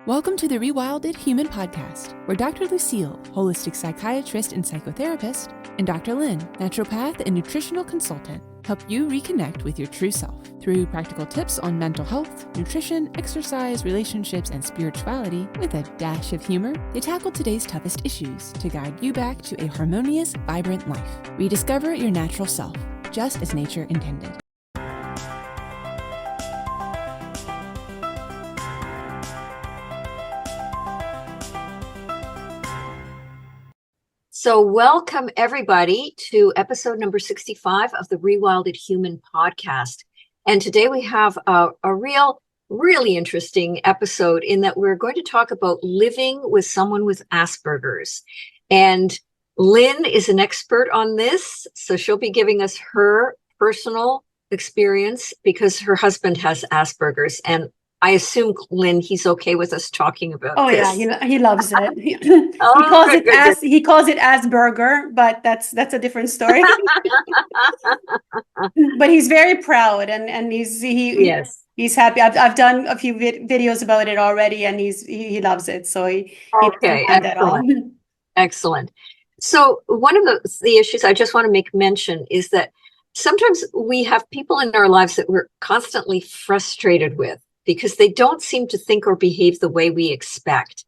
Welcome to the Rewilded Human Podcast, where Dr. Lucille, holistic psychiatrist and psychotherapist, and Dr. Lynn, naturopath and nutritional consultant, help you reconnect with your true self through practical tips on mental health, nutrition, exercise, relationships, and spirituality. With a dash of humor, they tackle today's toughest issues to guide you back to a harmonious, vibrant life. Rediscover your natural self, just as nature intended. So welcome everybody to episode number 65 of the Rewilded Human Podcast. And today we have a really interesting episode in that we're going to talk about living with someone with Asperger's. And Lynn is an expert on this, so she'll be giving us her personal experience because her husband has Asperger's. And I assume, Lynn, he's okay with us talking about this. Oh yeah, he loves it. He Good. he calls it Asperger, but that's a different story. But he's very proud, and he's happy. I've done a few videos about it already, and he loves it. So he okay, excellent. So one of the issues I just want to make mention is that sometimes we have people in our lives that we're constantly frustrated with, because they don't seem to think or behave the way we expect.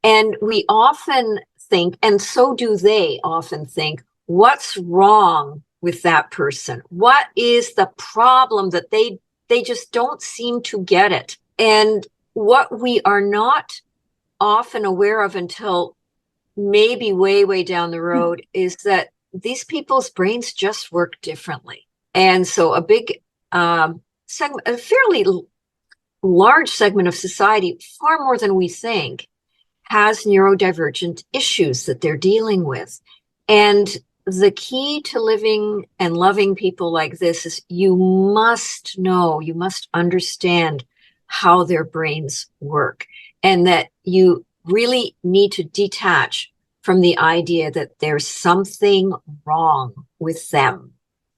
And we often think, and so do they often think, what's wrong with that person? What is the problem that they just don't seem to get it? And what we are not often aware of until maybe way down the road is that these people's brains just work differently. And so a big segment, a fairly large segment of society, far more than we think, has neurodivergent issues that they're dealing with. And the key to living and loving people like this is you must understand how their brains work, and that you really need to detach from the idea that there's something wrong with them.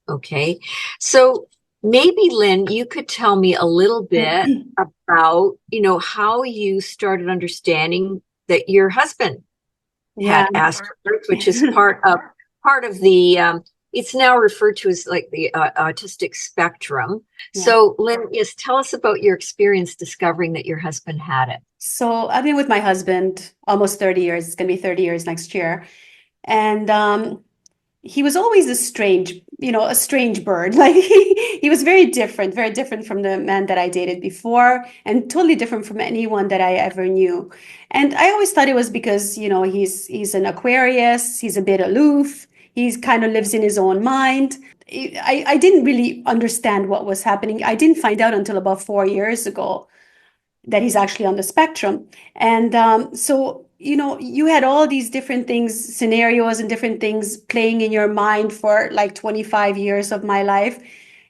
Okay. So maybe, Lynn, you could tell me a little bit about, how you started understanding that your husband had Asperger's, which is part of the, it's now referred to as like the autistic spectrum. Yeah. So, Lynn, yes, tell us about your experience discovering that your husband had it. So I've been with my husband almost 30 years. It's going to be 30 years next year. And he was always a strange bird. Like he was very different from the man that I dated before, and totally different from anyone that I ever knew. And I always thought it was because, he's an Aquarius, he's a bit aloof, he kind of lives in his own mind. I didn't really understand what was happening. I didn't find out until about 4 years ago that he's actually on the spectrum. And so you had all these different things, scenarios and different things playing in your mind for like 25 years of my life.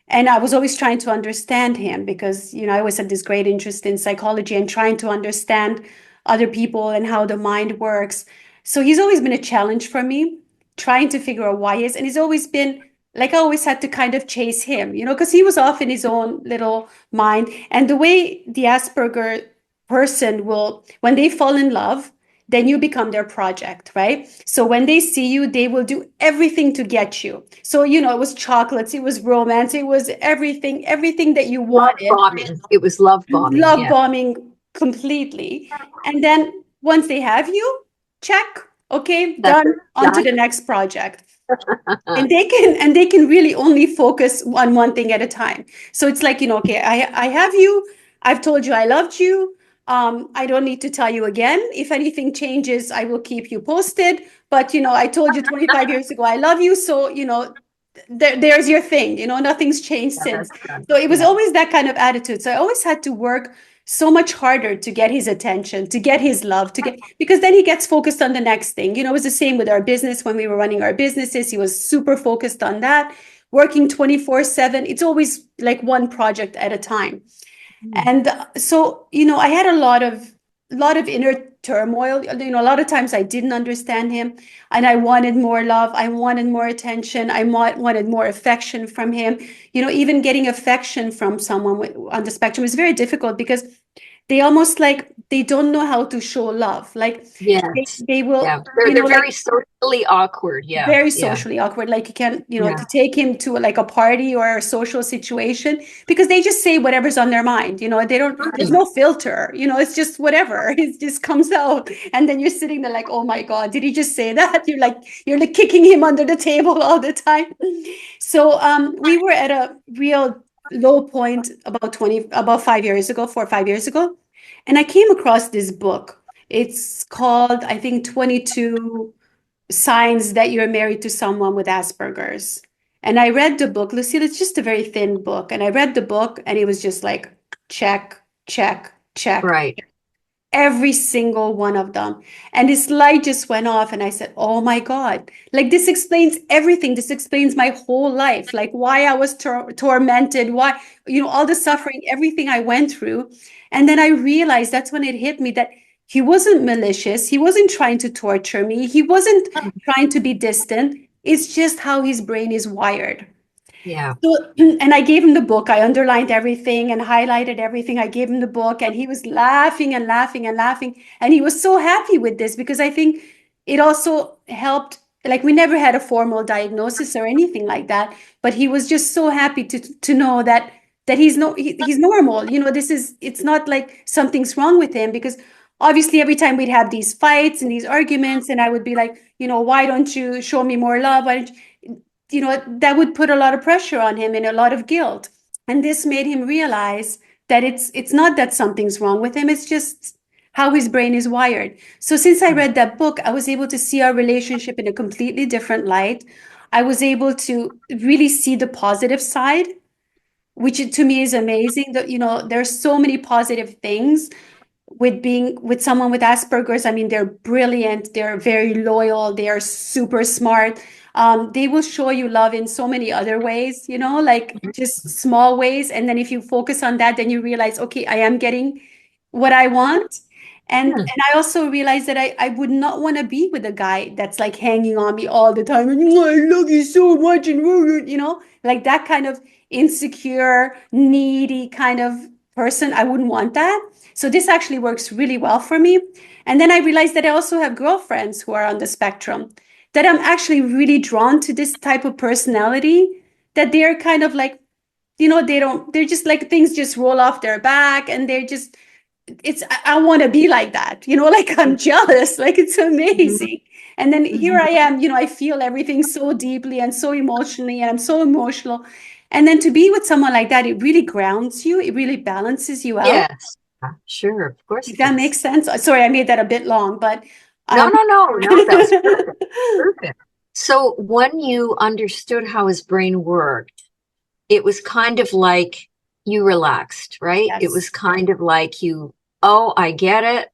And I was always trying to understand him because, I always had this great interest in psychology and trying to understand other people and how the mind works. So he's always been a challenge for me, trying to figure out why he is. And he's always been like, I always had to kind of chase him, because he was off in his own little mind. And the way the Asperger person will, when they fall in love, then you become their project, right? So when they see you, they will do everything to get you. So, it was chocolates, it was romance, it was everything that you wanted. Love bombing. It was love bombing. Love bombing completely. And then once they have you, check, okay, done, on to the next project. And they can really only focus on one thing at a time. So it's like, okay, I have you, I've told you I loved you. I don't need to tell you again. If anything changes, I will keep you posted. But, I told you 25 years ago, I love you. So, there's your thing, nothing's changed since. So it was always that kind of attitude. So I always had to work so much harder to get his attention, to get his love, because then he gets focused on the next thing. It was the same with our business. When we were running our businesses, he was super focused on that, working 24/7. It's always like one project at a time. And so, I had a lot of inner turmoil. A lot of times I didn't understand him, and I wanted more love. I wanted more attention. I wanted more affection from him. Even getting affection from someone on the spectrum is very difficult because they almost like they don't know how to show love. Like Yes. they will, Yeah. They're like very socially awkward. Yeah. very Yeah. socially awkward. Like you can't, Yeah. to take him to like a party or a social situation because they just say whatever's on their mind. They don't, there's no filter, it's just whatever. It just comes out. And then you're sitting there like, oh my God, did he just say that? You're like kicking him under the table all the time. So we were at a real low point about 5 years ago, 4 or 5 years ago. And I came across this book. It's called, I think, 22 Signs That You're Married to Someone with Asperger's. And I read the book, Lucille, it's just a very thin book. And I read the book and it was just like, check, check, check, Right. every single one of them. And this light just went off and I said, oh my God, like this explains everything. This explains my whole life, like why I was tormented, why, all the suffering, everything I went through. And then I realized that's when it hit me that he wasn't malicious. He wasn't trying to torture me. He wasn't trying to be distant. It's just how his brain is wired. Yeah. So, and I gave him the book. I underlined everything and highlighted everything. I gave him the book and he was laughing and laughing and laughing. And he was so happy with this because I think it also helped. Like we never had a formal diagnosis or anything like that, but he was just so happy to know that he's he's normal. It's not like something's wrong with him because obviously every time we'd have these fights and these arguments and I would be like, why don't you show me more love? Why don't that would put a lot of pressure on him and a lot of guilt. And this made him realize that it's not that something's wrong with him, it's just how his brain is wired. So since I read that book, I was able to see our relationship in a completely different light. I was able to really see the positive side, which to me is amazing. That there's so many positive things with being with someone with Asperger's. I mean, they're brilliant, they're very loyal, they are super smart. They will show you love in so many other ways, like just small ways. And then if you focus on that, then you realize, okay, I am getting what I want. And I also realized that I would not want to be with a guy that's like hanging on me all the time and "Oh, I love you so much and like that kind of insecure, needy kind of person. I wouldn't want that. So this actually works really well for me. And then I realized that I also have girlfriends who are on the spectrum, that I'm actually really drawn to this type of personality, that they're kind of like, they're just like things just roll off their back and they're just, I want to be like that, like I'm jealous, like it's amazing. And then here I am, I feel everything so deeply and so emotionally, and I'm so emotional. And then to be with someone like that, it really grounds you, it really balances you out. Yes. Sure. Of course. If that makes sense. Sorry, I made that a bit long, but No, that was perfect. Perfect. So when you understood how his brain worked, it was kind of like you relaxed, right? Yes. It was kind of like oh, I get it.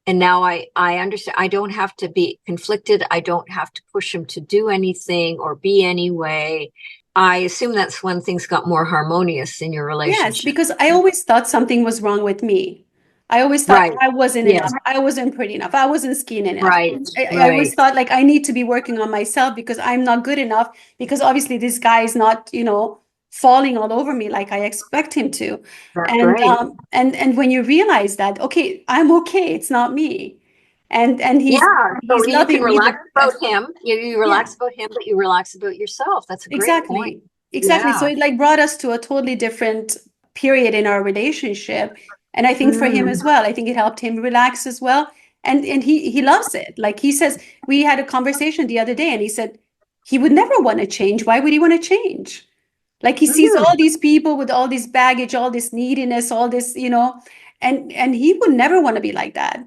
And now I understand. I don't have to be conflicted. I don't have to push him to do anything or be any way. I assume that's when things got more harmonious in your relationship. Yes, because I always thought something was wrong with me. I always thought Right. I wasn't Yes. enough. I wasn't pretty enough. I wasn't skinny enough. Right. I always thought like I need to be working on myself because I'm not good enough, because obviously this guy is not, falling all over me like I expect him to. That's And right. and when you realize that, okay, I'm okay, it's not me. And he's So you loving can me relax about him. You relax about him, but you relax about yourself. That's a great point. Exactly. Yeah. So it like brought us to a totally different period in our relationship. And I think for him as well, I think it helped him relax as well. And he loves it. Like he says, we had a conversation the other day and he said he would never want to change. Why would he want to change? Like he sees all these people with all this baggage, all this neediness, all this, and he would never want to be like that.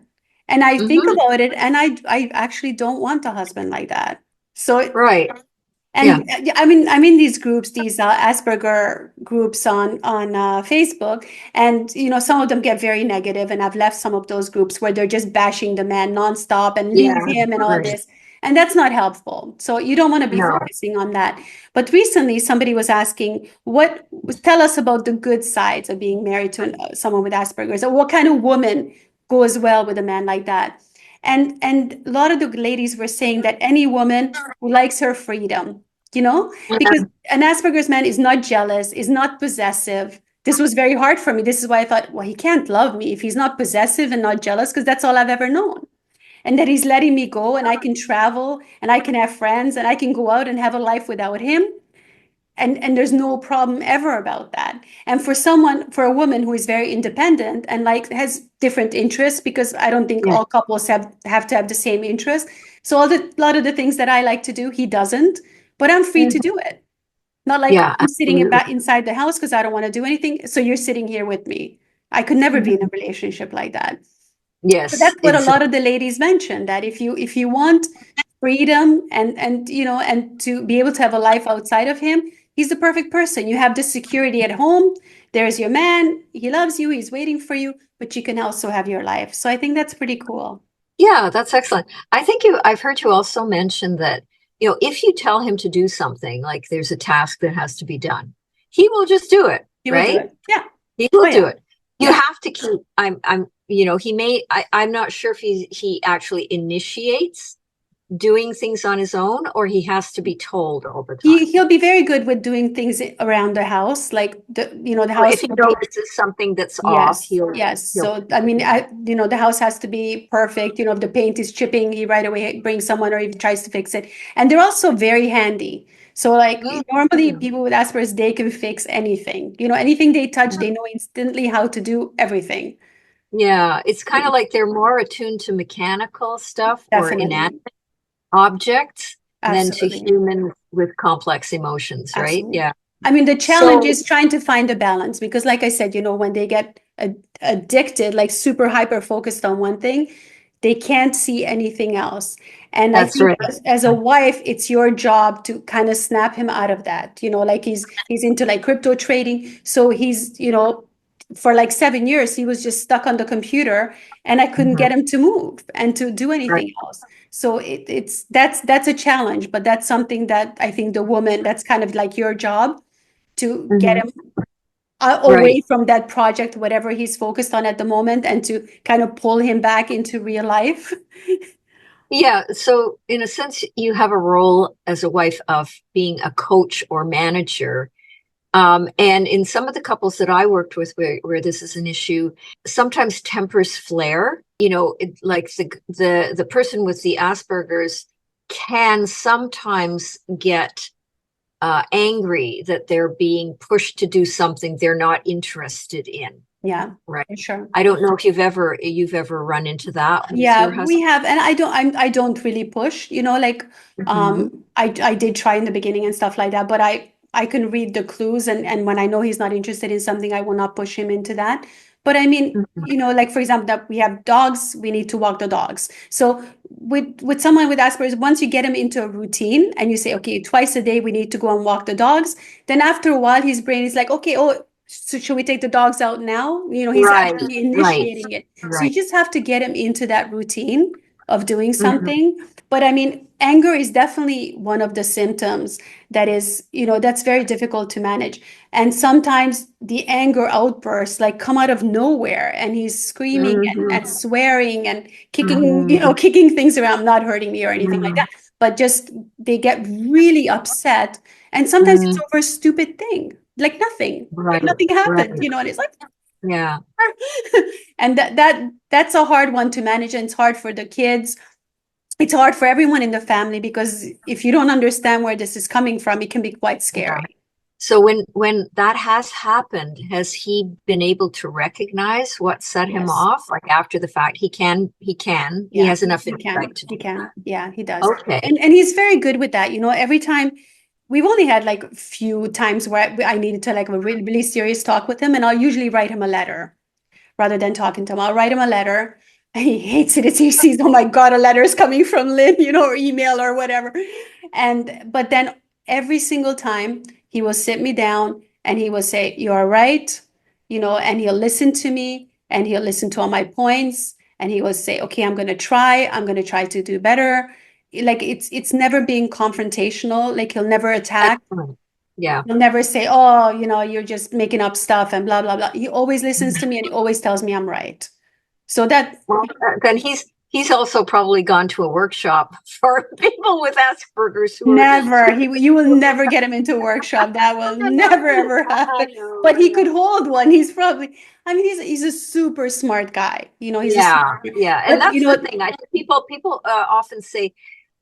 And I think about it, and I actually don't want a husband like that. So Right. and I'm in these groups, these Asperger groups on Facebook, and some of them get very negative, and I've left some of those groups where they're just bashing the man nonstop and leave him and all this, and that's not helpful. So you don't want to be focusing on that. But recently, somebody was asking, tell us about the good sides of being married to someone with Asperger's, or what kind of woman goes well with a man like that. And a lot of the ladies were saying that any woman who likes her freedom, because an Asperger's man is not jealous, is not possessive, this was very hard for me. This is why I thought, well, he can't love me if he's not possessive and not jealous, because that's all I've ever known. And that he's letting me go and I can travel and I can have friends and I can go out and have a life without him. And there's no problem ever about that. And for a woman who is very independent and like has different interests, because I don't think all couples have to have the same interest. So a lot of the things that I like to do, he doesn't, but I'm free to do it. Not like I'm sitting inside the house because I don't want to do anything. So you're sitting here with me. I could never be in a relationship like that. Yes. So that's what a lot of the ladies mention, that if you want freedom and to be able to have a life outside of him, he's the perfect person. You have the security at home. There's your man. He loves you. He's waiting for you, but you can also have your life. So I think that's pretty cool. Yeah, that's excellent. I've heard you also mention that, if you tell him to do something, like there's a task that has to be done, he will just do it, He will do right? it. Yeah. He will do it. You Yeah. have to keep, I'm not sure if he actually initiates doing things on his own, or he has to be told all the time. He'll be very good with doing things around the house, like the house. If he notices something that's off, yes. So I mean, the house has to be perfect. If the paint is chipping, he right away brings someone or he tries to fix it. And they're also very handy. So like normally people with Asperger's, they can fix anything. Anything they touch, they know instantly how to do everything. Yeah, it's kind of like they're more attuned to mechanical stuff or inanimate objects than to human with complex emotions, right? Absolutely. Yeah. I mean, the challenge is trying to find a balance, because like I said, when they get addicted, like super hyper focused on one thing, they can't see anything else. And I think as a wife, it's your job to kind of snap him out of that. Like he's into like crypto trading. So he's, for like 7 years, he was just stuck on the computer and I couldn't get him to move and to do anything else. So that's a challenge, but that's something that I think the woman, that's kind of like your job to get him away from that project, whatever he's focused on at the moment, and to kind of pull him back into real life. Yeah. So in a sense, you have a role as a wife of being a coach or manager. And in some of the couples that I worked with where this is an issue, sometimes tempers flare. Like the person with the Asperger's can sometimes get angry that they're being pushed to do something they're not interested in. Yeah, right. For sure. I don't know if you've ever run into that. Yeah, we have, and I don't really push. I did try in the beginning and stuff like that, but I can read the clues, and when I know he's not interested in something, I will not push him into that. But I mean, like for example, that we have dogs, we need to walk the dogs. So with someone with Asperger's, once you get him into a routine and you say, okay, twice a day we need to go and walk the dogs, then after a while his brain is like, okay, so should we take the dogs out now? He's actually initiating it. So you just have to get him into that routine of doing something. But I mean, anger is definitely one of the symptoms that is, that's very difficult to manage. And sometimes the anger outbursts like come out of nowhere and he's screaming and swearing and kicking, kicking things around, not hurting me or anything like that. But just they get really upset. And sometimes it's over a stupid thing, like nothing. Like nothing happened, and it's like, yeah. And that's a hard one to manage, and it's hard for the kids. It's hard for everyone in the family, because if you don't understand where this is coming from, it can be quite scary. Yeah. So when that has happened, has he been able to recognize what set him off? Like after the fact, he has enough insight to do that. Yeah, he does. Okay. And he's very good with that. Every time, we've only had like a few times where I needed to like have a really, really serious talk with him, and I'll usually write him a letter rather than talking to him. I'll write him a letter. And he hates it. He sees, oh my God, a letter is coming from Lynn, or email or whatever. But then every single time he will sit me down and he will say, you're right, and he'll listen to me and he'll listen to all my points and he will say, okay, I'm going to try to do better. Like it's never being confrontational. Like he'll never attack. Yeah. He'll never say, oh, you're just making up stuff and blah, blah, blah. He always listens to me and he always tells me I'm right. So that then He's also probably gone to a workshop for people with Asperger's who Never. You will never get him into a workshop. That will never ever happen. But he could hold one. He's probably, I mean, he's a super smart guy. You know, he's a super, yeah. but And that's you know, the thing. I think people often say,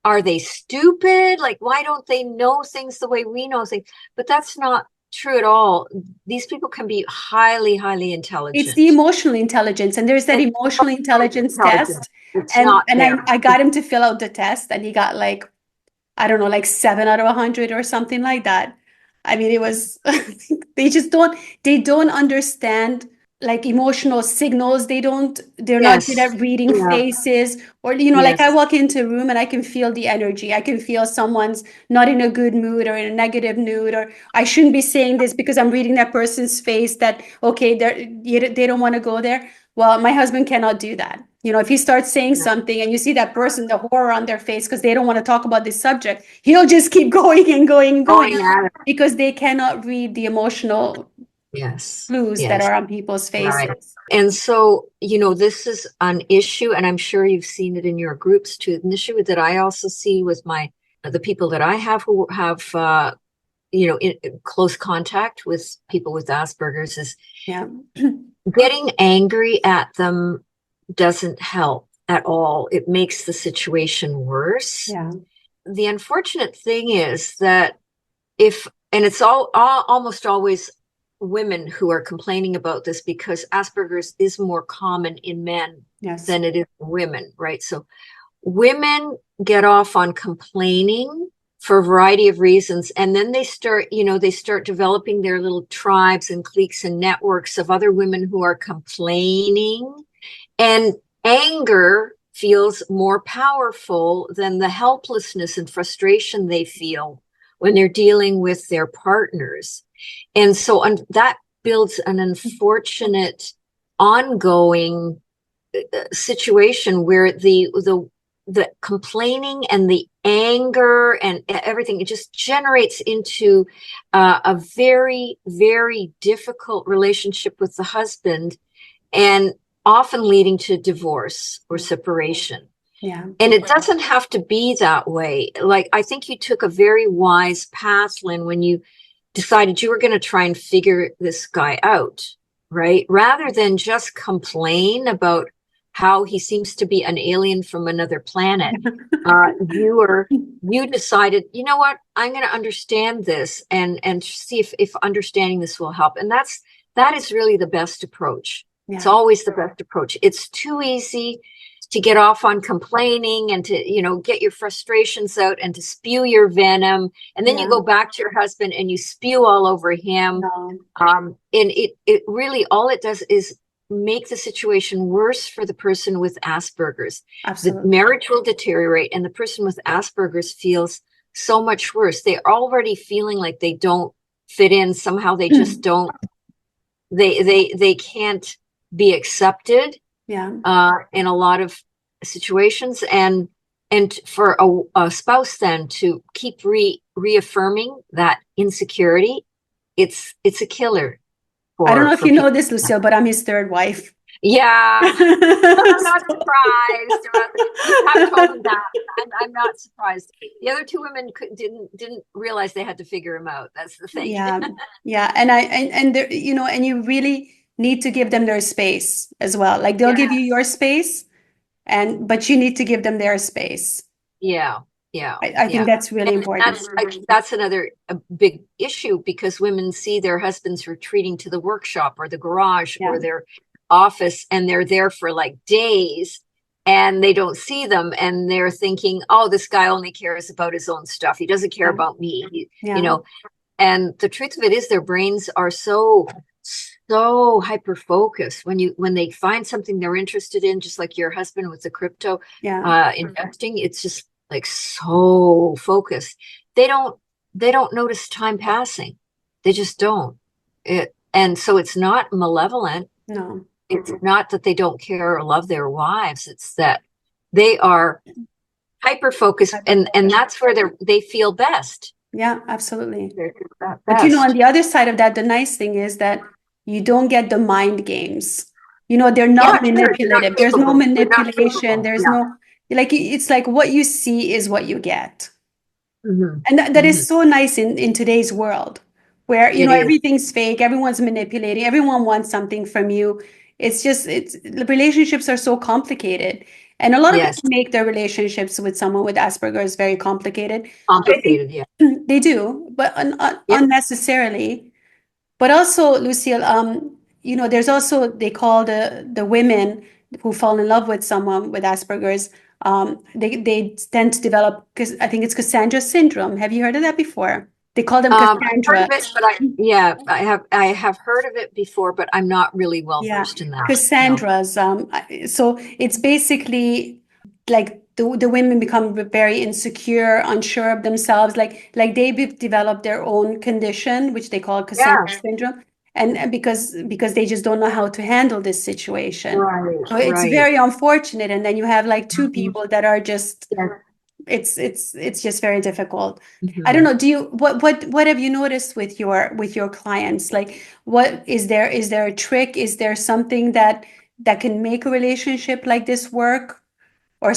are they stupid? Like, why don't they know things the way we know things? But that's not true at all. These people can be highly, highly intelligent. it's the emotional intelligence, and there's that emotional intelligence test. It's And not and there. I got him to fill out the test, and he got like, I don't know, like 7 out of 100 or something like that. I mean, it was they don't understand like emotional signals. They're not good Yes. at reading Yeah. faces, or, you know, like I Yes. walk into a room and I can feel the energy. I can feel someone's not in a good mood or in a negative mood, or I shouldn't be saying this because I'm reading that person's face that, okay, they don't want to go there. Well, my husband cannot do that. You know, if he starts saying something and you see that person, the horror on their face because they don't want to talk about this subject, he'll just keep going and going and going because they cannot read the emotional clues that are on people's faces. Right. And so, this is an issue, and I'm sure you've seen it in your groups too. An issue that I also see with the people that I have who have, in close contact with people with Asperger's is getting angry at them doesn't help at all. It makes the situation worse. Yeah. The unfortunate thing is that and it's almost always women who are complaining about this because Asperger's is more common in men than it is in women, right? So women get off on complaining for a variety of reasons, and then they start developing their little tribes and cliques and networks of other women who are complaining, and anger feels more powerful than the helplessness and frustration they feel when they're dealing with their partners. And so that builds an unfortunate ongoing situation where the complaining and the anger and everything, it just generates into a very, very difficult relationship with the husband, and often leading to divorce or separation. Yeah. And it doesn't have to be that way. Like, I think you took a very wise path, Lynn, when you decided you were going to try and figure this guy out, right? Rather than just complain about how he seems to be an alien from another planet. You decided, you know what, I'm going to understand this and see if understanding this will help. And that is really the best approach. Yeah. It's always the best approach. It's too easy to get off on complaining and to, get your frustrations out and to spew your venom. And then you go back to your husband and you spew all over him. And it really, all it does is make the situation worse for the person with Asperger's. Absolutely. The marriage will deteriorate, and the person with Asperger's feels so much worse. They're already feeling like they don't fit in. Somehow they just don't, they can't be accepted. Yeah. In a lot of situations, and for a spouse then to keep reaffirming that insecurity, it's a killer. I don't know if you know this, Lucille, but I'm his third wife. Yeah, I'm not surprised. You have told him that, and I'm not surprised. The other two women didn't realize they had to figure him out. That's the thing. Yeah, yeah, and you really need to give them their space as well. Like they'll give you your space, but you need to give them their space. Yeah. I think that's really important. That's another big issue, because women see their husbands retreating to the workshop or the garage or their office, and they're there for like days, and they don't see them, and they're thinking, oh, this guy only cares about his own stuff. He doesn't care about me, and the truth of it is their brains are so hyper focused when they find something they're interested in, just like your husband with the crypto investing. It's just like so focused. They don't notice time passing. They just don't. And so it's not malevolent. No. It's not that they don't care or love their wives. It's that they are hyper focused, and that's where they feel best. Yeah, absolutely. But on the other side of that, the nice thing is that you don't get the mind games. You know, they're Yeah, not sure. They're not manipulative. There's no capable. They're not manipulation. capable. There's Yeah. no, like, it's like what you see is what you get. Mhm. And that is so nice in today's world where, you It know, is. everything's fake, everyone's manipulating, everyone wants something from you. It's just, the relationships are so complicated. And a lot of Yes. people make their relationships with someone with Asperger's very complicated. But I think Complicated. Yeah. they do, but Yeah. unnecessarily. But also, Lucille, you know, there's also, they call the women who fall in love with someone with Asperger's, they tend to develop, because I think it's Cassandra syndrome. Have you heard of that before? They call them I've heard Cassandra. of it, but I have heard of it before, but I'm not really well Yeah, versed in that. No. Cassandra's. So it's basically like the women become very insecure, unsure of themselves. Like they develop their own condition, which they call Yeah. Cassandra syndrome, and because they just don't know how to handle this situation. Right. So it's Right. very unfortunate. And then you have like two Mhm. people that are just, Yes. it's just very difficult. I don't Mhm. know. Do you what have you noticed with your clients? Like, what is there a trick? Is there something that can make a relationship like this work? Or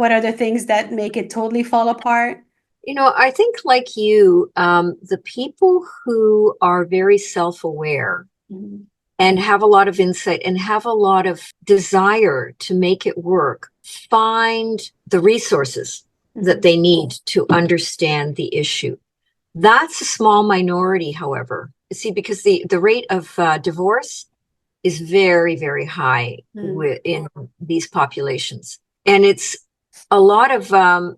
what are the things that make it totally fall apart? You know, I think like you, the people who are very self-aware Mhm. and have a lot of insight and have a lot of desire to make it work, find the resources that Mhm. they need to understand the issue. That's a small minority, however. See, because the rate of divorce is very, very high Mm. in these populations. And it's a lot of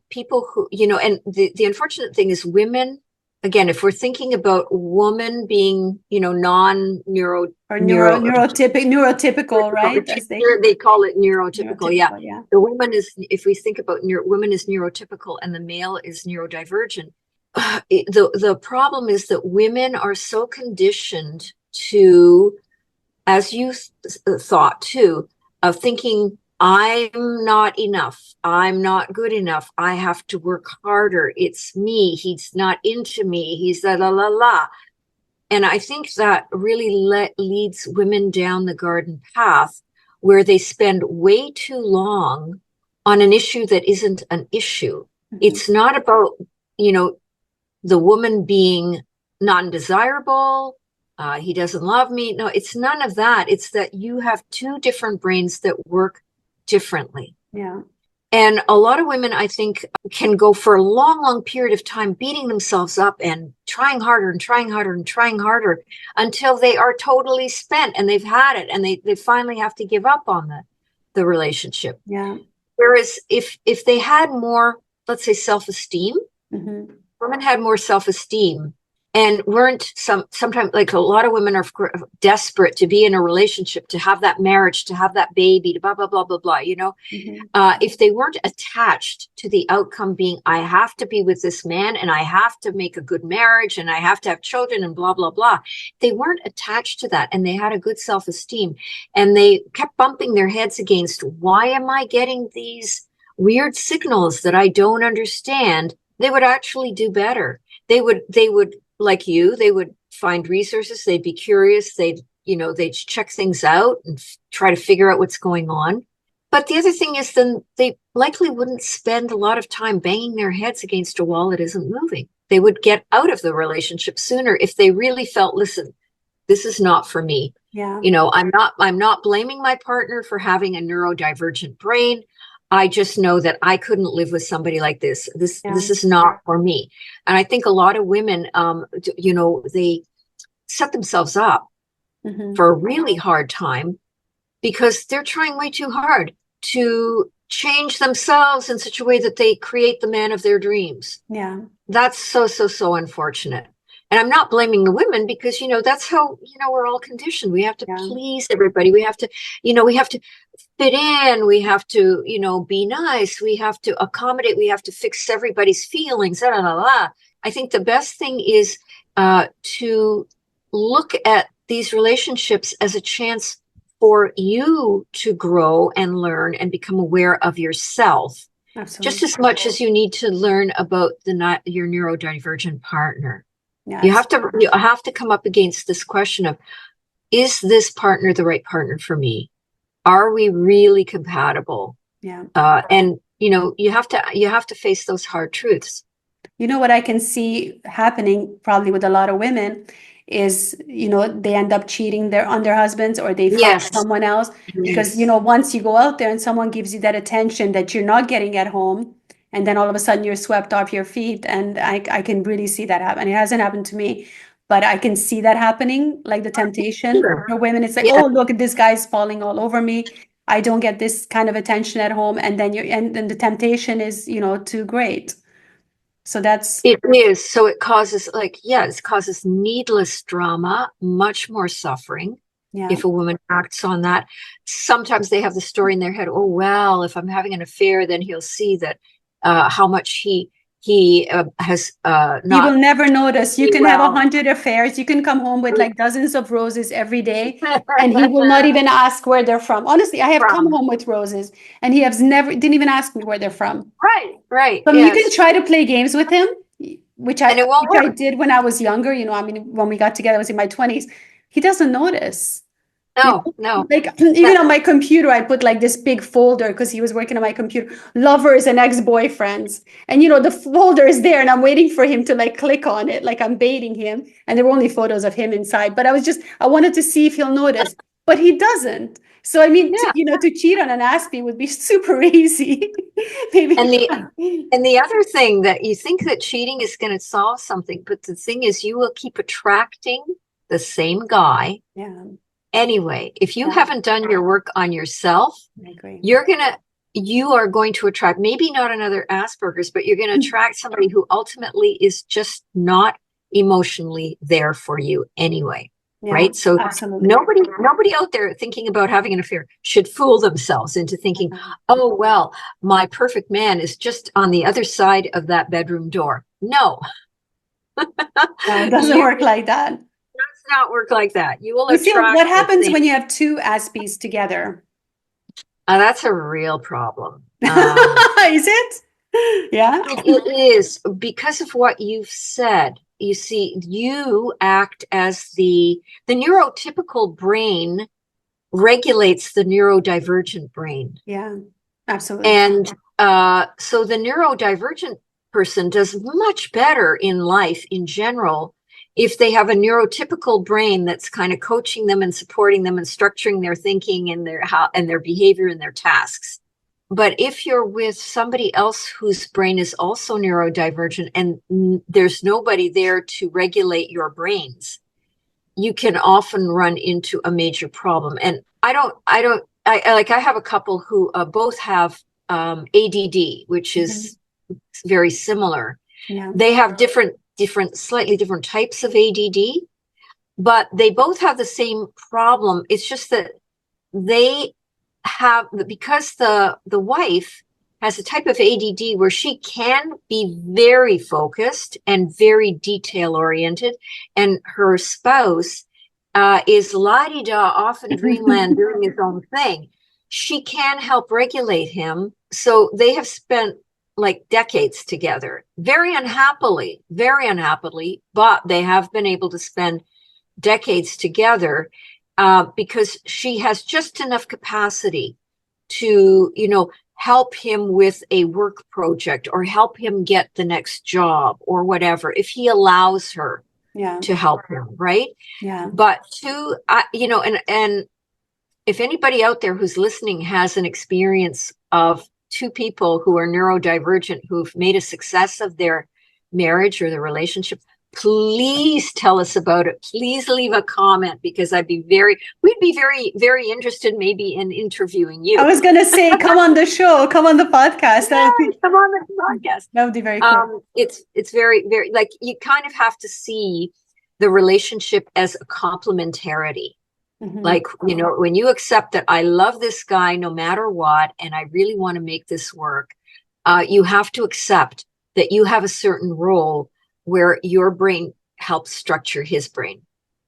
people who, you know, and the unfortunate thing is women, again, if we're thinking about woman being, you know, Or neuro neurotypical, right? As they call it neurotypical. Yeah. neurotypical, yeah. The woman is, if we think about woman is neurotypical and the male is neurodivergent, the problem is that women are so conditioned to, as you thought too, of thinking, I'm not enough. I'm not good enough. I have to work harder. It's me. He's not into me. He's la la la la. And I think that really leads women down the garden path where they spend way too long on an issue that isn't an issue. Mhm. It's not about, you know, the woman being non-desirable. He doesn't love me. No, it's none of that. It's that you have two different brains that work differently. Yeah. And a lot of women, I think, can go for a long, long period of time beating themselves up and trying harder and trying harder and trying harder until they are totally spent and they've had it and they finally have to give up on the relationship. Yeah. Whereas if they had more, let's say, self-esteem, Mm-hmm. women had more self-esteem and weren't sometimes, like, a lot of women are desperate to be in a relationship, to have that marriage, to have that baby, to blah, blah, blah, blah, blah, you know. Mm-hmm. If they weren't attached to the outcome being, I have to be with this man and I have to make a good marriage and I have to have children and blah, blah, blah. They weren't attached to that and they had a good self-esteem and they kept bumping their heads against, why am I getting these weird signals that I don't understand? They would actually do better. They would, like you, they would find resources. They'd be curious. They'd check things out and try to figure out what's going on. But the other thing is, then they likely wouldn't spend a lot of time banging their heads against a wall that isn't moving. They would get out of the relationship sooner if they really felt, listen, this is not for me. Yeah. You know, I'm not blaming my partner for having a neurodivergent brain. I just know that I couldn't live with somebody like this. This is not for me. And I think a lot of women, you know, they set themselves up Mm-hmm. for a really hard time because they're trying way too hard to change themselves in such a way that they create the man of their dreams. Yeah. That's so unfortunate. And I'm not blaming the women because, you know, that's how, you know, we're all conditioned. We have to please everybody. We have to, you know, we have to fit in. We have to, you know, be nice. We have to accommodate. We have to fix everybody's feelings. La, la, la. I think the best thing is to look at these relationships as a chance for you to grow and learn and become aware of yourself. Absolutely. Just as much as you need to learn about your neurodivergent partner. Yes. You have to come up against this question of, is this partner the right partner for me? are we really compatible? Yeah. And you have to face those hard truths. You know what I can see happening probably with a lot of women is, they end up cheating on their husbands, or they find Yes. someone else because, Yes. once you go out there and someone gives you that attention that you're not getting at home, and then all of a sudden you're swept off your feet. And I can really see that happen. It hasn't happened to me, but I can see that happening, like the temptation Sure. for women. It's like, Yeah. oh, look, this guy's falling all over me. I don't get this kind of attention at home. And then and the temptation is, too great. So It is. So it causes it causes needless drama, much more suffering. Yeah. If a woman acts on that. Sometimes they have the story in their head, oh, well, if I'm having an affair, then he'll see that how much he has not. He will never notice. You can have 100 affairs. You can come home with like Mm. dozens of roses every day, and he will not even ask where they're from. Honestly, I have come home with roses, and he didn't even ask me where they're from. Right. But Yes. you can try to play games with him, which I work. did when I was younger. I mean, when we got together, I was in my 20s. He doesn't notice. No. Like even on my computer, I put like this big folder because he was working on my computer, lovers and ex-boyfriends. And the folder is there and I'm waiting for him to like click on it, like I'm baiting him. And there were only photos of him inside, but I wanted to see if he'll notice, but he doesn't. So I mean, to cheat on an Aspie would be super easy. Maybe. And the other thing that you think that cheating is going to solve something, but the thing is you will keep attracting the same guy. Yeah. Anyway, if you haven't done your work on yourself, I agree. you are going to attract, maybe not another Asperger's, but you're going to attract somebody who ultimately is just not emotionally there for you anyway. Yeah, right? So absolutely. nobody out there thinking about having an affair should fool themselves into thinking, oh, well, my perfect man is just on the other side of that bedroom door. No. No, it doesn't work like that. Does not work like that. You will Lucille, attract. what happens when you have two Aspies together? That's a real problem. Is it? Yeah. It is, because of what you've said. You see, you act as the neurotypical brain regulates the neurodivergent brain. Yeah, absolutely. And so the neurodivergent person does much better in life in general if they have a neurotypical brain that's kind of coaching them and supporting them and structuring their thinking and their behavior and their tasks. But if you're with somebody else whose brain is also neurodivergent and there's nobody there to regulate your brains, you can often run into a major problem. And I have a couple who both have ADD, which is very similar. Yeah. They have slightly different types of ADD, but they both have the same problem. It's just that because the wife has a type of ADD where she can be very focused and very detail oriented, and her spouse is la-di-da off in dreamland doing his own thing. She can help regulate him. So they have spent like decades together, very unhappily, but they have been able to spend decades together because she has just enough capacity to, help him with a work project or help him get the next job or whatever, if he allows her to help him, right? Yeah. But and if anybody out there who's listening has an experience of two people who are neurodivergent who've made a success of their marriage or their relationship, please tell us about it. Please leave a comment, because we'd be very, very interested maybe in interviewing you. I was going to say, come on the show, come on the podcast. Come on the podcast. That would be very cool. It's very, very, like, you kind of have to see the relationship as a complementarity. Mm-hmm. Like, when you accept that I love this guy no matter what, and I really want to make this work, you have to accept that you have a certain role where your brain helps structure his brain.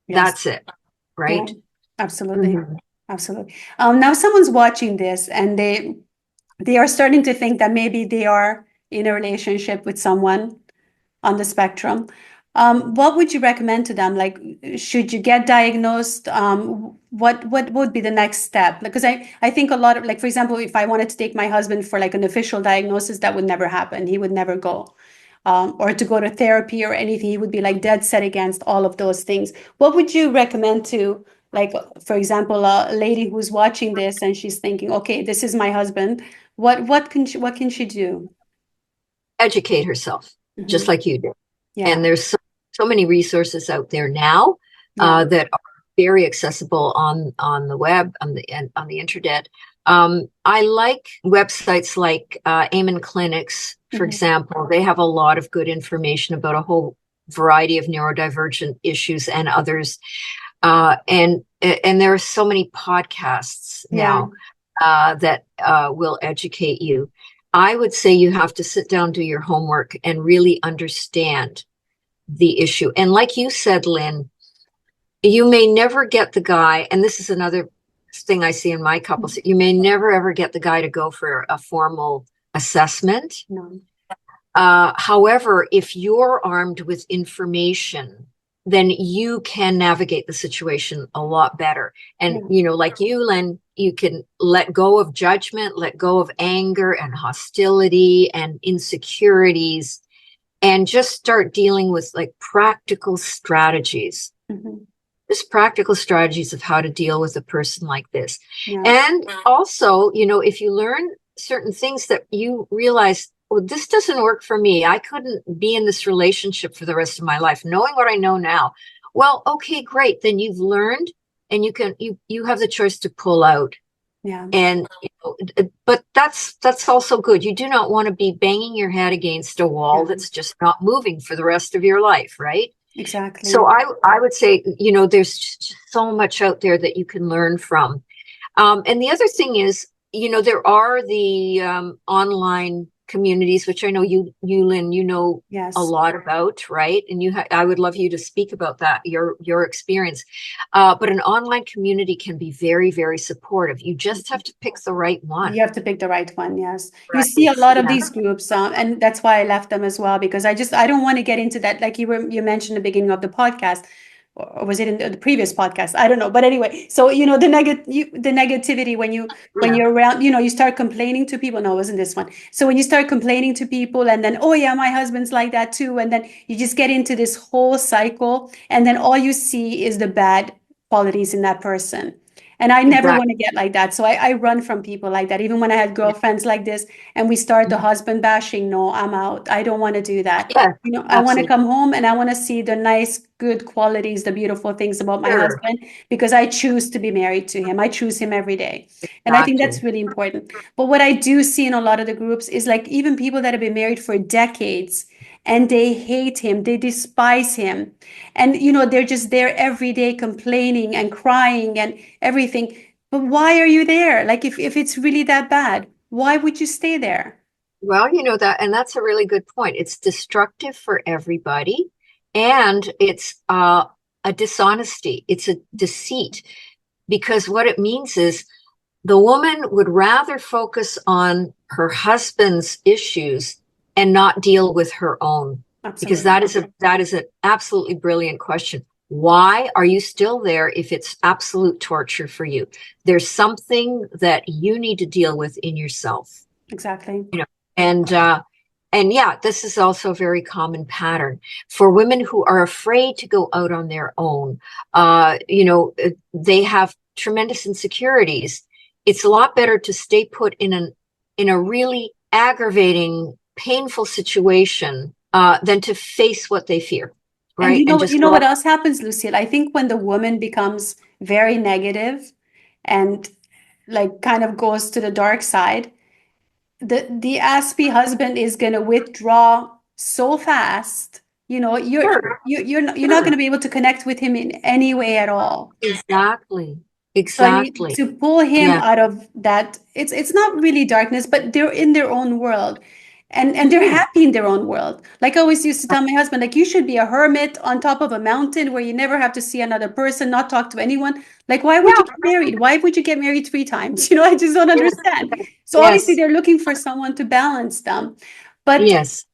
Yes. That's it, right? Yeah, absolutely. Mm-hmm. Absolutely. Now someone's watching this and they are starting to think that maybe they are in a relationship with someone on the spectrum. What would you recommend to them? Like, should you get diagnosed? What would be the next step? Because I think a lot of, like, for example, if I wanted to take my husband for like an official diagnosis, that would never happen. He would never go. Or to go to therapy or anything, he would be like dead set against all of those things. What would you recommend to, like, for example, a lady who's watching this and she's thinking, okay, this is my husband. What can she do? Educate herself, just like you did. Yeah. And there's so many resources out there now that are very accessible on the web, on the internet. I like websites like Amen Clinics, for example. They have a lot of good information about a whole variety of neurodivergent issues and others. And there are so many podcasts now that will educate you. I would say you have to sit down, do your homework, and really understand the issue. And like you said, Lynn, you may never get the guy, and this is another thing I see in my couples, you may never ever get the guy to go for a formal assessment. No. However, if you're armed with information, then you can navigate the situation a lot better. And, you know, like you, Lynn, you can let go of judgment, let go of anger and hostility and insecurities, and just start dealing with like practical strategies. Just practical strategies of how to deal with a person like this. And also, you know, if you learn certain things that you realize, well, this doesn't work for me, I couldn't be in this relationship for the rest of my life, knowing what I know now. Well, okay, great. Then you've learned, and you have the choice to pull out. And you know, but that's also good. You do not want to be banging your head against a wall that's just not moving for the rest of your life, right? Exactly. So I would say, you know, there's just so much out there that you can learn from. And the other thing is, you know, there are the online communities, which I know you Lynn, you know a lot about, right? And I would love you to speak about that, your experience. But an online community can be very, very supportive. You just have to pick the right one. You have to pick the right one. Yes. You see a lot of these groups, and that's why I left them as well, because I don't want to get into that. Like you mentioned at the beginning of the podcast, or was it in the previous podcast? I don't know. But anyway, so, you know, the negativity when you're around, you know, you start complaining to people. No, it wasn't this one. So when you start complaining to people, and then, oh yeah, my husband's like that too. And then you just get into this whole cycle, and then all you see is the bad qualities in that person. And I never want to get like that. So I run from people like that. Even when I had girlfriends like this and we start the husband bashing, no, I'm out. I don't want to do that. You know, I want to come home and I want to see the nice, good qualities, the beautiful things about my husband, because I choose to be married to him. I choose him every day. And I think that's really important. But what I do see in a lot of the groups is like even people that have been married for decades, and they hate him, they despise him. And, you know, they're just there every day complaining and crying and everything. But why are you there? Like, if it's really that bad, why would you stay there? Well, you know that, and that's a really good point. It's destructive for everybody, and it's a dishonesty. It's a deceit, because what it means is the woman would rather focus on her husband's issues and not deal with her own. Absolutely. Because that is an absolutely brilliant question. Why are you still there if it's absolute torture for you? There's something that you need to deal with in yourself. Exactly. You know, and yeah, this is also a very common pattern for women who are afraid to go out on their own. You know, they have tremendous insecurities. It's a lot better to stay put in a really aggravating, painful situation than to face what they fear. Right. And you know what else happens, Lucille? I think when the woman becomes very negative and like kind of goes to the dark side, the Aspie husband is going to withdraw so fast. You know, you're not going to be able to connect with him in any way at all. Exactly. So to pull him out of that, it's not really darkness, but they're in their own world. And they're happy in their own world. Like I always used to tell my husband, like, you should be a hermit on top of a mountain where you never have to see another person, not talk to anyone. Like, why would you get married? Why would you get married 3 times? You know, I just don't understand. So obviously they're looking for someone to balance them. But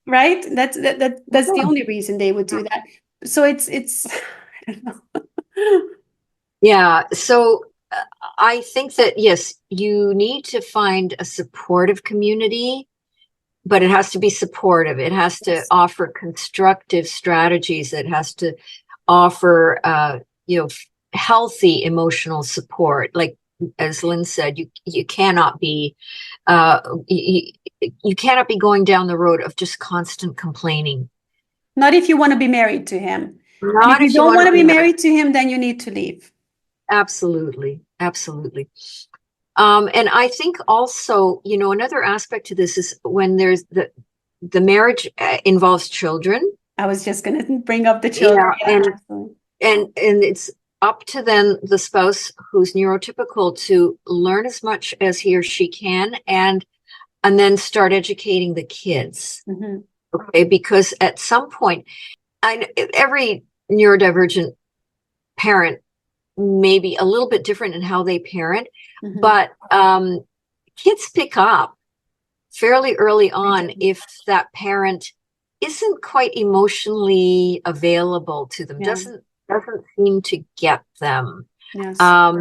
right, that's the only reason they would do that. So it's I don't know. Yeah. So I think that, yes, you need to find a supportive community, but it has to be supportive. It has to Yes. offer constructive strategies. It has to offer, healthy emotional support. Like, as Lynn said, you cannot be, you, you cannot be going down the road of just constant complaining. Not if you want to be married to him. And if Not you if you don't want want to to be be married. married to him, then you need to leave. Absolutely. Absolutely. And I think also, another aspect to this is when there's the marriage involves children. I was just going to bring up the children. Yeah, Yeah, absolutely. and it's up to then the spouse who's neurotypical to learn as much as he or she can, and then start educating the kids. Mm-hmm. Okay, because at some point, every neurodivergent parent may be a little bit different in how they parent, Mm-hmm. but kids pick up fairly early on if that parent isn't quite emotionally available to them, Yeah. doesn't seem to get them. Yes. And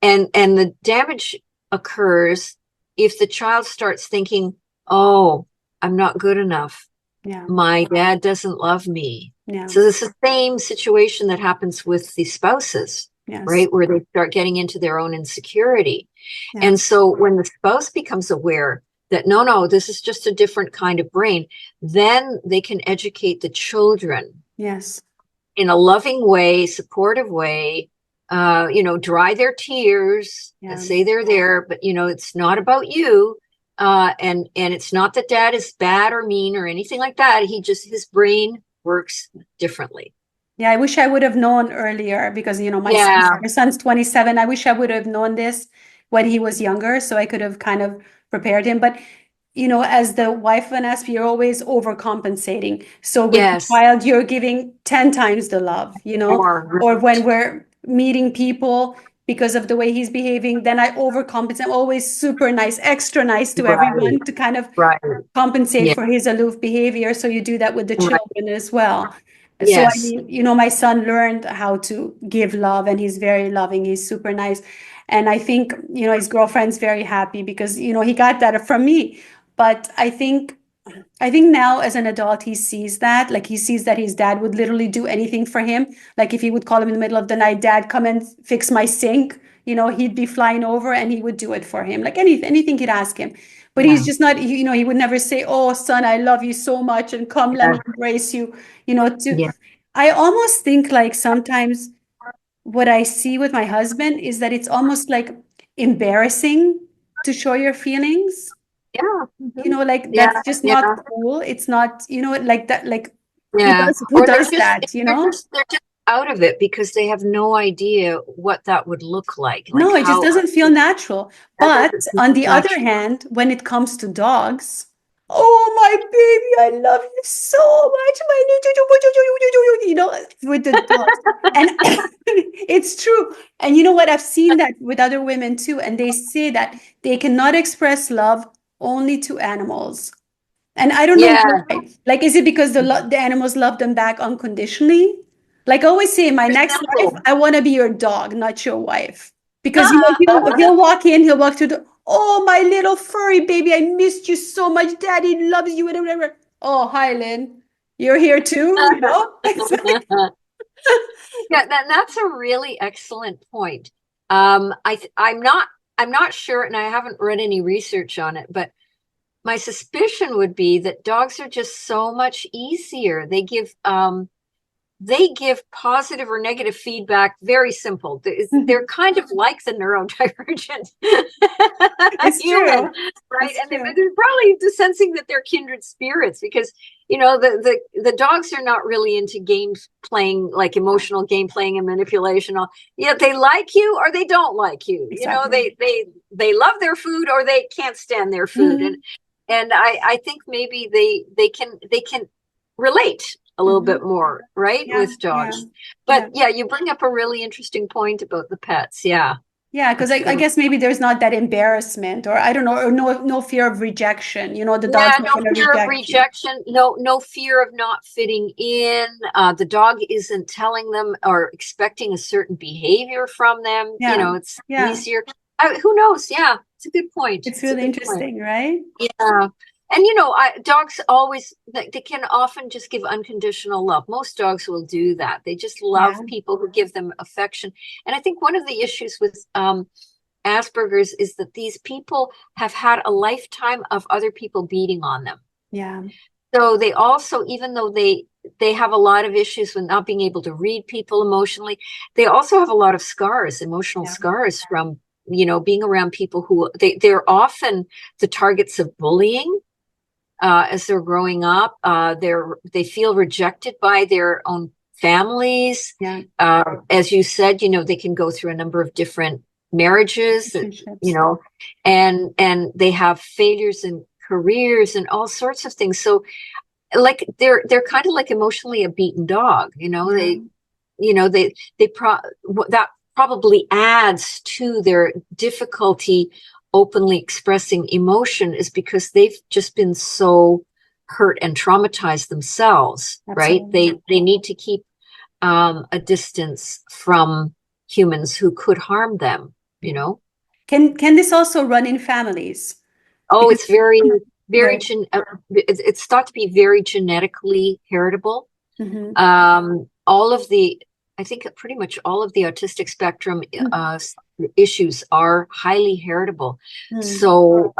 the damage occurs if the child starts thinking, oh, I'm not good enough. Yeah. My dad doesn't love me. Yeah. So it's the same situation that happens with the spouses, Yes. right? Where they start getting into their own insecurity. Yeah. And so when the spouse becomes aware that, no, this is just a different kind of brain, then they can educate the children. Yes. In a loving way, supportive way, dry their tears and say they're there, but it's not about you. And it's not that dad is bad or mean or anything like that. His brain works differently. Yeah, I wish I would have known earlier because, my son's 27. I wish I would have known this when he was younger so I could have kind of prepared him. But, as the wife of an Asperger, you're always overcompensating. So with the child, you're giving 10 times the love, or when we're meeting people because of the way he's behaving, then I overcompensate. I'm always super nice, extra nice to everyone to kind of compensate for his aloof behavior. So you do that with the children as well. So, I mean, my son learned how to give love and he's very loving. He's super nice. And I think, his girlfriend's very happy because, he got that from me. But I think now as an adult, he sees that, like he sees that his dad would literally do anything for him. Like if he would call him in the middle of the night, Dad, come and fix my sink, he'd be flying over and he would do it for him. Like anything he'd ask him. But he's just not, he would never say, oh, son, I love you so much and come, let me embrace you, I almost think like sometimes what I see with my husband is that it's almost like embarrassing to show your feelings. Like that's just not cool. It's not, like that, like who does that, They're just out of it because they have no idea what that would look like. No, it just doesn't feel natural. But on the other hand, when it comes to dogs, oh my baby, I love you so much, with the dogs. And it's true. And you know what? I've seen that with other women too. And they say that they cannot express love only to animals. And I don't know why. Like, is it because the animals love them back unconditionally? Like I always say, my next life, I want to be your dog, not your wife. Because he'll walk in, he'll walk through the, oh, my little furry baby, I missed you so much. Daddy loves you, whatever. Oh, hi, Lynn. You're here too, Yeah, that's a really excellent point. I'm not sure, and I haven't read any research on it, but my suspicion would be that dogs are just so much easier. They give positive or negative feedback. Very simple. They're kind of like the neurodivergent human, right? And they're probably sensing that they're kindred spirits because the dogs are not really into games playing, like emotional game playing and manipulation. Yeah, they like you or they don't like you. Exactly. They love their food or they can't stand their food, and I think maybe they can relate a little bit more, right, with dogs. But you bring up a really interesting point about the pets. Yeah. Yeah, because I guess maybe there's not that embarrassment, or I don't know, or no fear of rejection. You know, the dog's not No going to fear of reject you. rejection. No fear of not fitting in. The dog isn't telling them or expecting a certain behavior from them. Yeah, It's yeah. easier. Who knows? Yeah, it's a good point. It's It's a really good point. interesting, right? Yeah. And dogs always they can often just give unconditional love. Most dogs will do that. They just love Yeah, people who give them affection. And I think one of the issues with Asperger's is that these people have had a lifetime of other people beating on them. yeah, So they also, even though they have a lot of issues with not being able to read people emotionally, they also have a lot of scars, emotional yeah. scars from, being around people who they're often the targets of bullying as they're growing up. They feel rejected by their own families. Yeah. As you said, they can go through a number of different marriages, Relationships. and they have failures in careers and all sorts of things. So like they're kind of like emotionally a beaten dog, Yeah. that probably adds to their difficulty openly expressing emotion, is because they've just been so hurt and traumatized themselves, right? Absolutely. They need to keep a distance from humans who could harm them, Can this also run in families? Oh, Because it's very, very, very. it's thought to be very genetically heritable. Hmm. I think pretty much all of the autistic spectrum issues are highly heritable. So,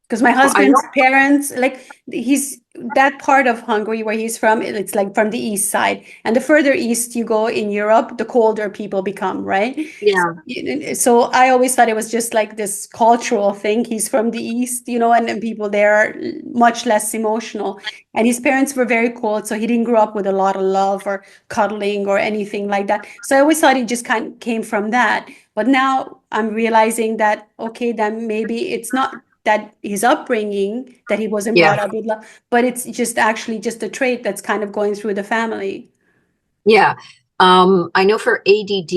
Because my I know, husband's parents, like he's that part of Hungary where he's from, it's like from the east side. And the further east you go in Europe, the colder people become, right? yeah, So I always thought it was just like this cultural thing. He's from the east, and people there are much less emotional. And his parents were very cold, so he didn't grow up with a lot of love or cuddling or anything like that. So I always thought it just kind of came from that. But now I'm realizing that, okay, then maybe it's not that his upbringing, that he wasn't yeah, brought up with love, but it's just actually just a trait that's kind of going through the family. yeah. I know for ADD,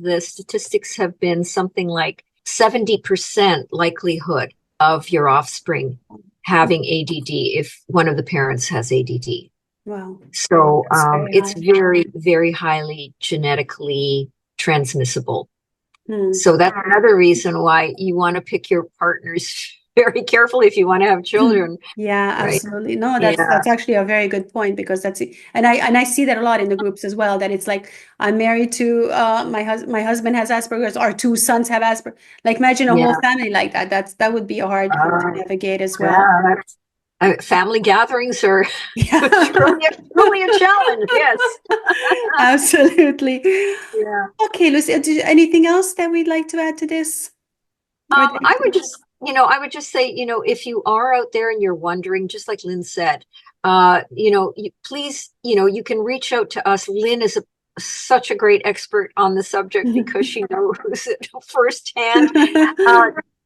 the statistics have been something like 70% likelihood of your offspring having ADD if one of the parents has ADD. Wow, So that's very it's high. very, very highly genetically transmissible. Hmm. So that's another reason why you want to pick your partners very carefully if you want to have children, Yeah, right? absolutely. No, Yeah, that's actually a very good point, because that's it. And I see that a lot in the groups as well, that it's like I'm married to my husband has Asperger's, our two sons have Asperger's. Like imagine a whole yeah. family like that. That would be a hard thing to Uh, navigate as well. yeah, family gatherings are Yeah. truly a challenge. Yes. Absolutely. Yeah. Okay, Lucy, anything else that we'd like to add to this? Or I would just say, if you are out there and you're wondering, just like Lynn said, please, you can reach out to us. Lynn is such a great expert on the subject because she knows it firsthand.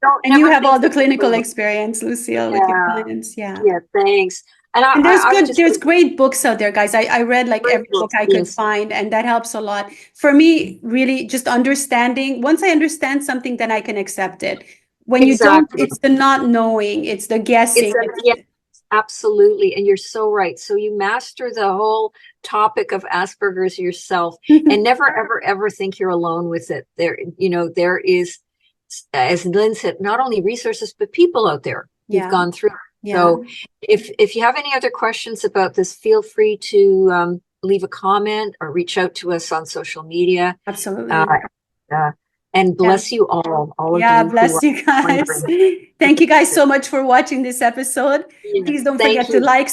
Don't And you never have think all the that clinical experience, Lucille, with your yeah, clients. Yeah. yeah, thanks. And And I would just there's say, great books out there, guys. I read like great every book books, I could yes, find, and that helps a lot. For me, really just understanding, once I understand something, then I can accept it. When you don't, exactly. it's the not knowing, it's the guessing. Yeah, absolutely. And you're so right. So you master the whole topic of Asperger's yourself and never, ever, ever think you're alone with it. There is, as Lynn said, not only resources, but people out there who've Yeah. gone through it. Yeah. So if you have any other questions about this, feel free to leave a comment or reach out to us on social media. Absolutely. And Yeah. bless you all of Yeah, you who bless are you guys. wondering. Thank you guys so much for watching this episode. Yeah, Please don't thank forget to you. like,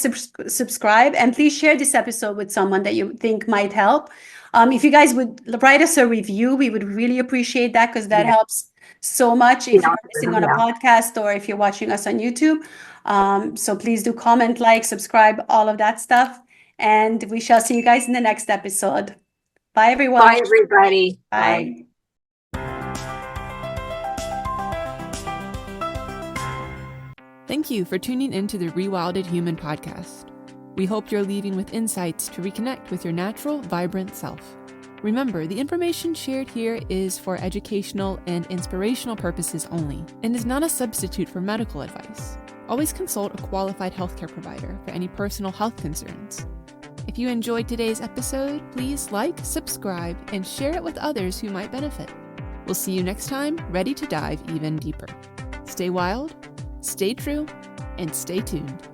subscribe, and please share this episode with someone that you think might help. If you guys would write us a review, we would really appreciate that, because that Yeah, helps so much if you're listening on a yeah. podcast or if you're watching us on YouTube. So please do comment, like, subscribe, all of that stuff. And we shall see you guys in the next episode. Bye, everyone. Bye, everybody. Bye. Thank you for tuning into the Rewilded Human podcast. We hope you're leaving with insights to reconnect with your natural, vibrant self. Remember, the information shared here is for educational and inspirational purposes only and is not a substitute for medical advice. Always consult a qualified healthcare provider for any personal health concerns. If you enjoyed today's episode, please like, subscribe, and share it with others who might benefit. We'll see you next time, ready to dive even deeper. Stay wild, stay true, and stay tuned.